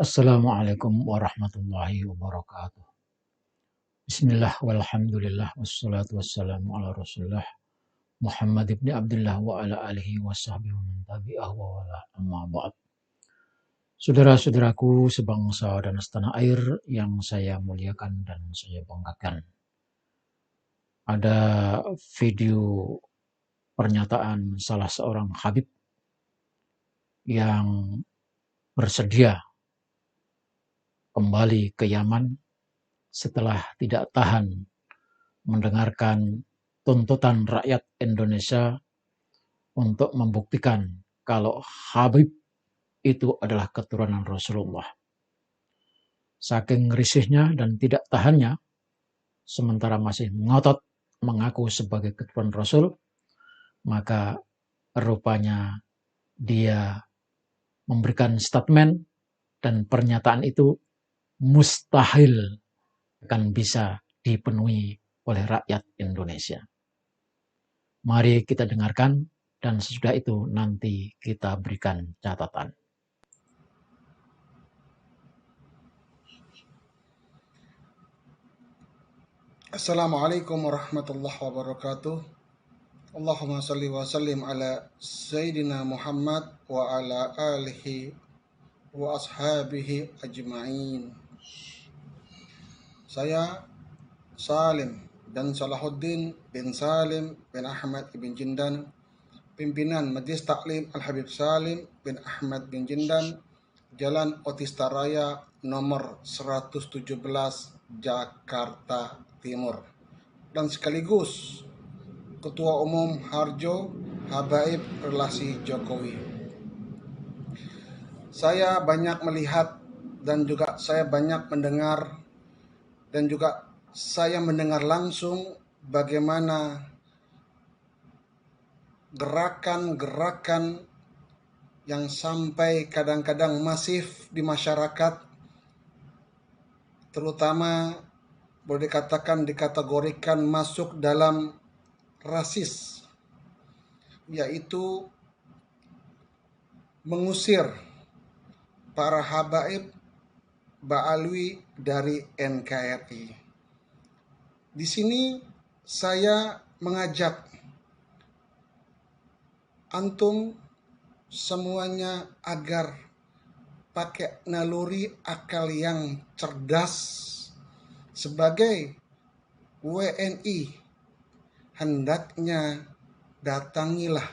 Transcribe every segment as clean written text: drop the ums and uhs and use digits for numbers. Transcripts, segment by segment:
Assalamualaikum warahmatullahi wabarakatuh. Bismillah walhamdulillah wassalatu wassalamu ala rasulullah Muhammad ibn Abdullah wa ala alihi wa sahbihi wa man tabi'ahu wa wala amma ba'd. Saudara-saudaraku sebangsa dan setanah air yang saya muliakan dan saya banggakan. Ada video pernyataan salah seorang Habib yang bersedia kembali ke Yaman setelah tidak tahan mendengarkan tuntutan rakyat Indonesia untuk membuktikan kalau Habib itu adalah keturunan Rasulullah. Saking risihnya dan tidak tahannya, sementara masih ngotot mengaku sebagai keturunan Rasul, maka rupanya dia memberikan statement dan pernyataan itu mustahil akan bisa dipenuhi oleh rakyat Indonesia. Mari kita dengarkan dan sesudah itu nanti kita berikan catatan. Assalamualaikum warahmatullahi wabarakatuh. Allahumma salli wa sallim ala Sayyidina Muhammad wa ala alihi wa ashabihi ajma'in. Saya Salim dan Salahuddin bin Salim bin Ahmad bin Jindan, pimpinan Majelis Taklim Al-Habib Salim bin Ahmad bin Jindan, Jalan Otista Raya nomor 117 Jakarta Timur, dan sekaligus Ketua Umum Harjo Habaib Relasi Jokowi. Saya banyak melihat dan juga saya banyak mendengar dan juga saya mendengar langsung bagaimana gerakan-gerakan yang sampai kadang-kadang masif di masyarakat, terutama boleh dikatakan dikategorikan masuk dalam rasis, yaitu mengusir para habaib Ba'alwi dari NKRI. Di sini saya mengajak antum semuanya agar pakai naluri akal yang cerdas. Sebagai WNI, hendaknya datangilah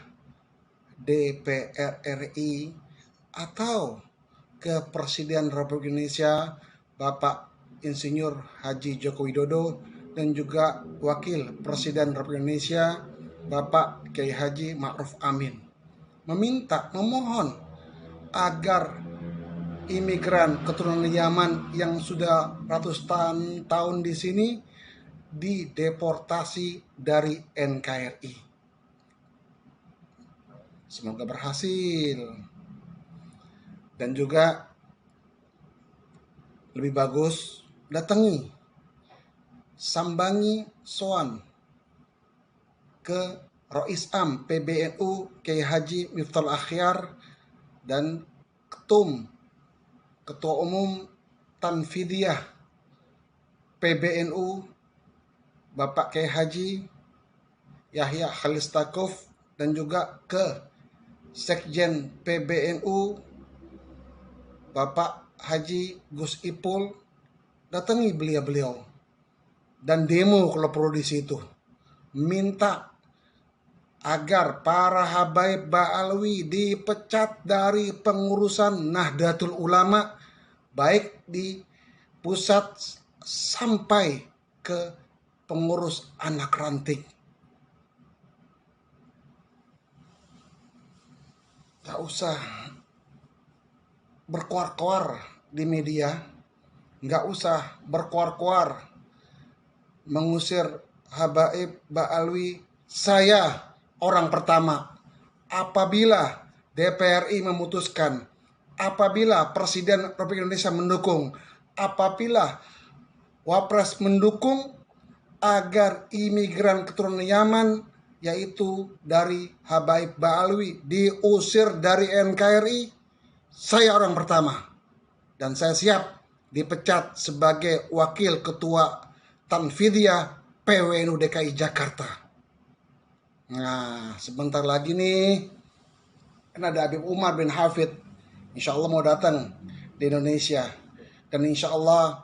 DPR RI atau ke Presiden Republik Indonesia Bapak Insinyur Haji Joko Widodo dan juga Wakil Presiden Republik Indonesia Bapak Kiai Haji Ma'ruf Amin, memohon agar imigran keturunan Yaman yang sudah ratusan tahun di sini dideportasi dari NKRI. Semoga berhasil. Dan juga lebih bagus datangi, sambangi soan ke Rois Am PBNU Kiai Haji Miftahul Akhyar dan Ketua Umum Tanfidiyah PBNU Bapak Kiai Haji Yahya Khalil Stakuf dan juga ke Sekjen PBNU Bapak Haji Gus Ipul. Datangi beliau dan demo kalau perlu di situ, minta agar para habaib Ba'alwi dipecat dari pengurusan Nahdlatul Ulama, baik di pusat sampai ke pengurus anak ranting. Tak usah berkuar-kuar di media, nggak usah berkuar-kuar mengusir habaib Ba'alwi. Saya orang pertama apabila DPRI memutuskan, apabila Presiden Republik Indonesia mendukung, apabila Wapres mendukung agar imigran keturunan Yaman, yaitu dari habaib Ba'alwi, diusir dari NKRI, saya orang pertama dan saya siap dipecat sebagai wakil ketua Tanfidiyah PWNU DKI Jakarta. Nah, sebentar lagi nih, kan ada Habib Umar bin Hafid, insya Allah mau datang di Indonesia. Dan insya Allah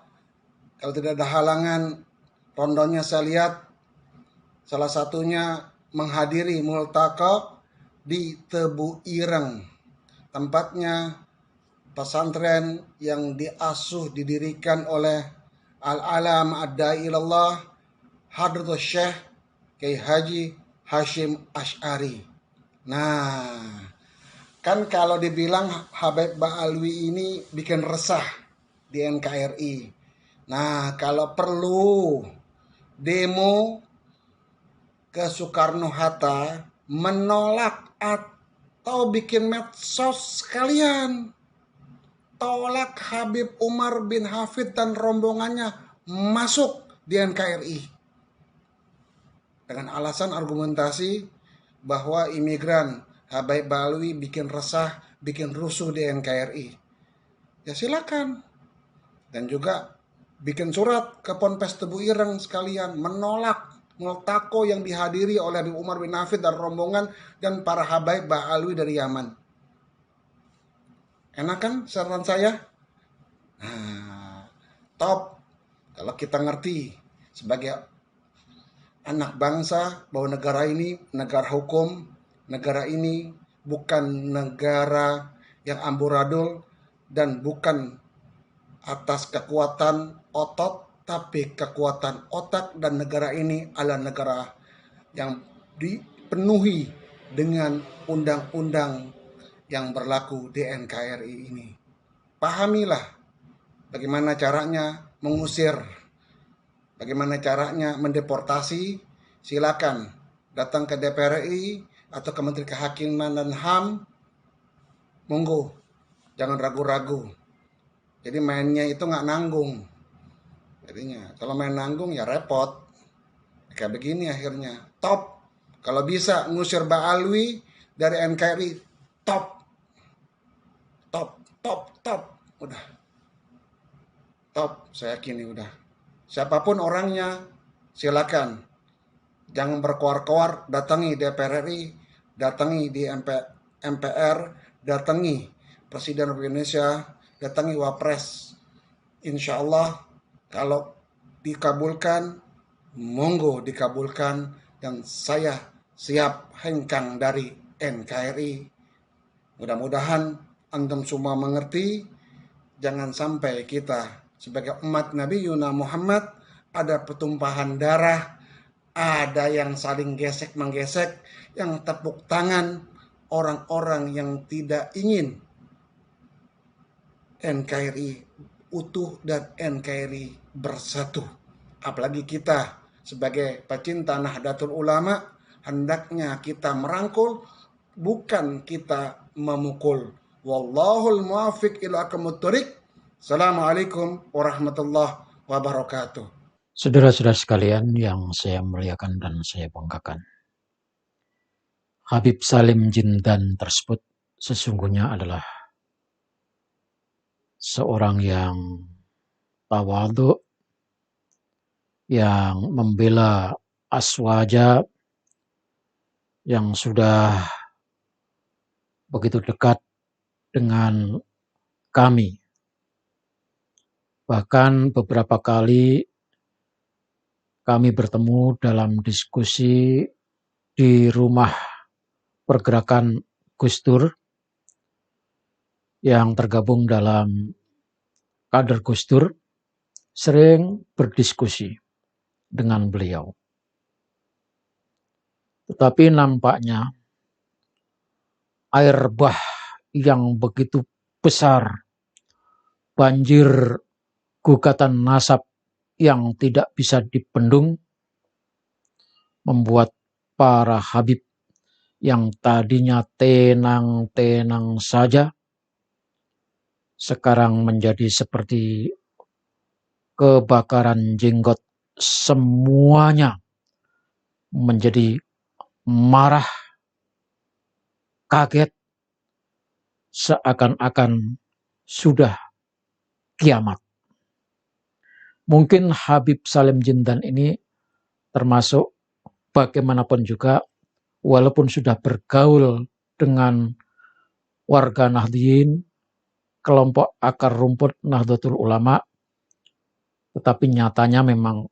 kalau tidak ada halangan, rondonya saya lihat salah satunya menghadiri multaqo di Tebu Ireng, tempatnya pesantren yang didirikan oleh Al-Alam Ad-Da'i Ilallah Hadratus Syekh Kiai Haji Hashim Asy'ari. Nah, kan kalau dibilang Habib Ba'alwi ini bikin resah di NKRI. Nah, kalau perlu demo ke Soekarno-Hatta menolak atau bikin medsos sekalian. Tolak Habib Umar bin Hafid dan rombongannya masuk di NKRI. Dengan alasan argumentasi bahwa imigran Habib Ba'alwi bikin resah, bikin rusuh di NKRI. Ya silakan. Dan juga bikin surat ke Ponpes Tebu Ireng sekalian menolak multaqo yang dihadiri oleh Habib Umar bin Hafid dan rombongan dan para Habib Ba'alwi dari Yaman. Enak kan saran saya? Nah, top. Kalau kita ngerti sebagai anak bangsa bahwa negara ini negara hukum, negara ini bukan negara yang amburadul dan bukan atas kekuatan otot, tapi kekuatan otak, dan negara ini adalah negara yang dipenuhi dengan undang-undang yang berlaku di NKRI ini. Pahamilah bagaimana caranya mengusir, bagaimana caranya mendeportasi. Silakan datang ke DPR RI atau ke Menteri Kehakiman dan HAM, monggo, jangan ragu-ragu. Jadi mainnya itu nggak nanggung. Jadinya kalau main nanggung ya repot. Kayak begini akhirnya. Top. Kalau bisa ngusir Ba'alwi dari NKRI, top. Top. Udah. Top, saya yakin udah. Siapapun orangnya, silakan. Jangan berkoar-koar, datangi DPR RI, datangi di MPR, datangi Presiden Republik Indonesia, datangi Wapres. Insya Allah kalau dikabulkan, monggo dikabulkan, dan saya siap hengkang dari NKRI. Mudah-mudahan antum semua mengerti. Jangan sampai kita sebagai umat Nabi Yuna Muhammad ada pertumpahan darah, ada yang saling gesek-menggesek, yang tepuk tangan orang-orang yang tidak ingin NKRI utuh dan NKRI bersatu. Apalagi kita sebagai pecinta Nahdlatul Ulama, hendaknya kita merangkul, bukan kita memukul. Wallahul muwaffiq ila aqwamit thoriq. Assalamualaikum warahmatullahi wabarakatuh. Saudara-saudara sekalian yang saya muliakan dan saya banggakan, Habib Salim Jindan tersebut sesungguhnya adalah seorang yang tawadhu, yang membela aswaja, yang sudah begitu dekat dengan kami. Bahkan beberapa kali kami bertemu dalam diskusi di rumah pergerakan Gus Dur yang tergabung dalam kader Gus Dur, sering berdiskusi dengan beliau. Tetapi nampaknya air bah yang begitu besar, banjir gugatan nasab yang tidak bisa dibendung, membuat para Habib yang tadinya tenang-tenang saja, sekarang menjadi seperti kebakaran jenggot. Semuanya menjadi marah, kaget, seakan-akan sudah kiamat. Mungkin Habib Salim Jindan ini termasuk bagaimanapun juga, walaupun sudah bergaul dengan warga Nahdliyin, kelompok akar rumput Nahdlatul Ulama, tetapi nyatanya memang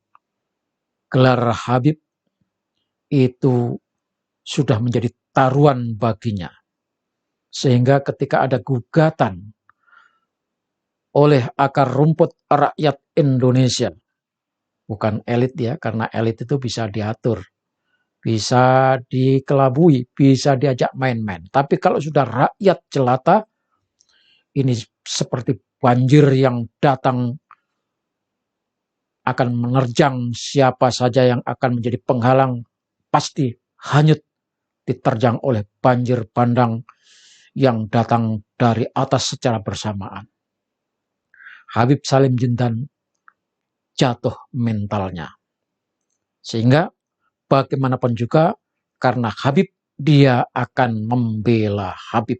gelar Habib itu sudah menjadi taruhan baginya. Sehingga ketika ada gugatan oleh akar rumput rakyat Indonesia, bukan elit ya, karena elit itu bisa diatur, bisa dikelabui, bisa diajak main-main. Tapi kalau sudah rakyat jelata, ini seperti banjir yang datang akan menerjang siapa saja yang akan menjadi penghalang, pasti hanyut diterjang oleh banjir bandang yang datang dari atas secara bersamaan. Habib Salim Jindan jatuh mentalnya. Sehingga bagaimanapun juga karena Habib, dia akan membela Habib.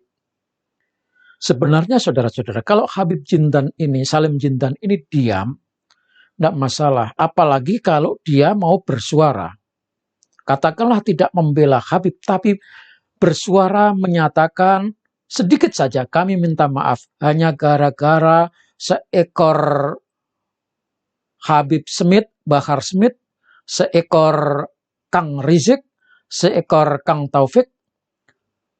Sebenarnya saudara-saudara, kalau Habib Jindan ini, Salim Jindan ini diam, tidak masalah. Apalagi kalau dia mau bersuara. Katakanlah tidak membela Habib, tapi bersuara menyatakan sedikit saja kami minta maaf. Hanya gara-gara seekor Habib Smith, Bahar Smith, seekor Kang Rizik, seekor Kang Taufik,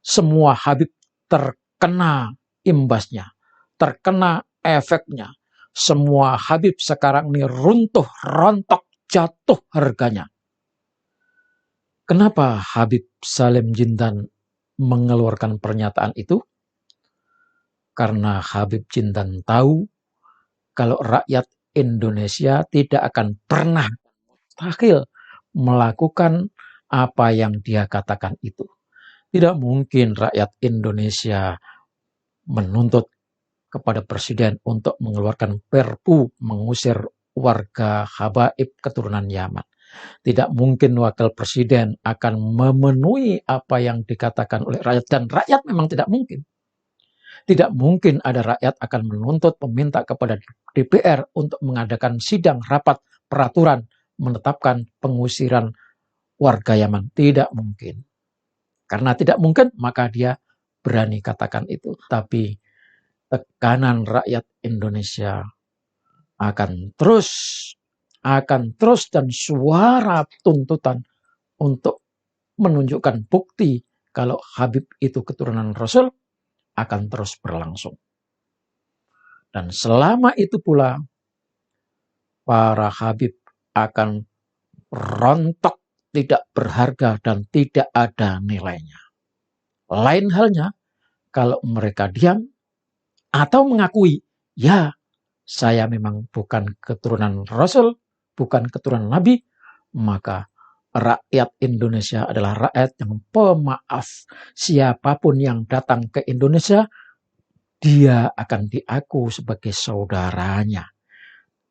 semua Habib terkena imbasnya, terkena efeknya. Semua Habib sekarang ini runtuh, rontok, jatuh harganya. Kenapa Habib Salim Jindan mengeluarkan pernyataan itu? Karena Habib Jindan tahu kalau rakyat Indonesia tidak akan pernah mustahil melakukan apa yang dia katakan itu. Tidak mungkin rakyat Indonesia menuntut kepada presiden untuk mengeluarkan perpu mengusir warga habaib keturunan Yaman. Tidak mungkin wakil presiden akan memenuhi apa yang dikatakan oleh rakyat, dan rakyat memang tidak mungkin. Tidak mungkin ada rakyat akan menuntut meminta kepada DPR untuk mengadakan sidang rapat peraturan menetapkan pengusiran warga Yaman. Tidak mungkin. Karena tidak mungkin, maka dia berani katakan itu. Tapi tekanan rakyat Indonesia akan terus dan suara tuntutan untuk menunjukkan bukti kalau Habib itu keturunan Rasul akan terus berlangsung. Dan selama itu pula para Habib akan rontok, tidak berharga dan tidak ada nilainya. Lain halnya kalau mereka diam atau mengakui, ya saya memang bukan keturunan Rasul, bukan keturunan Nabi, maka rakyat Indonesia adalah rakyat yang pemaaf. Siapapun yang datang ke Indonesia, dia akan diaku sebagai saudaranya.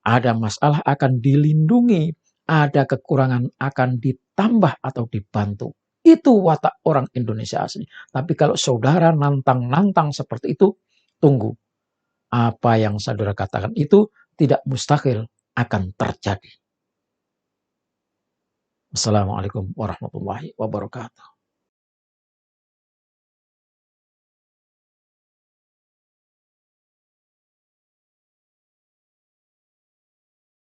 Ada masalah akan dilindungi, ada kekurangan akan ditambah atau dibantu. Itu watak orang Indonesia asli. Tapi kalau saudara nantang-nantang seperti itu, tunggu. Apa yang saudara katakan itu tidak mustahil akan terjadi. Assalamualaikum warahmatullahi wabarakatuh.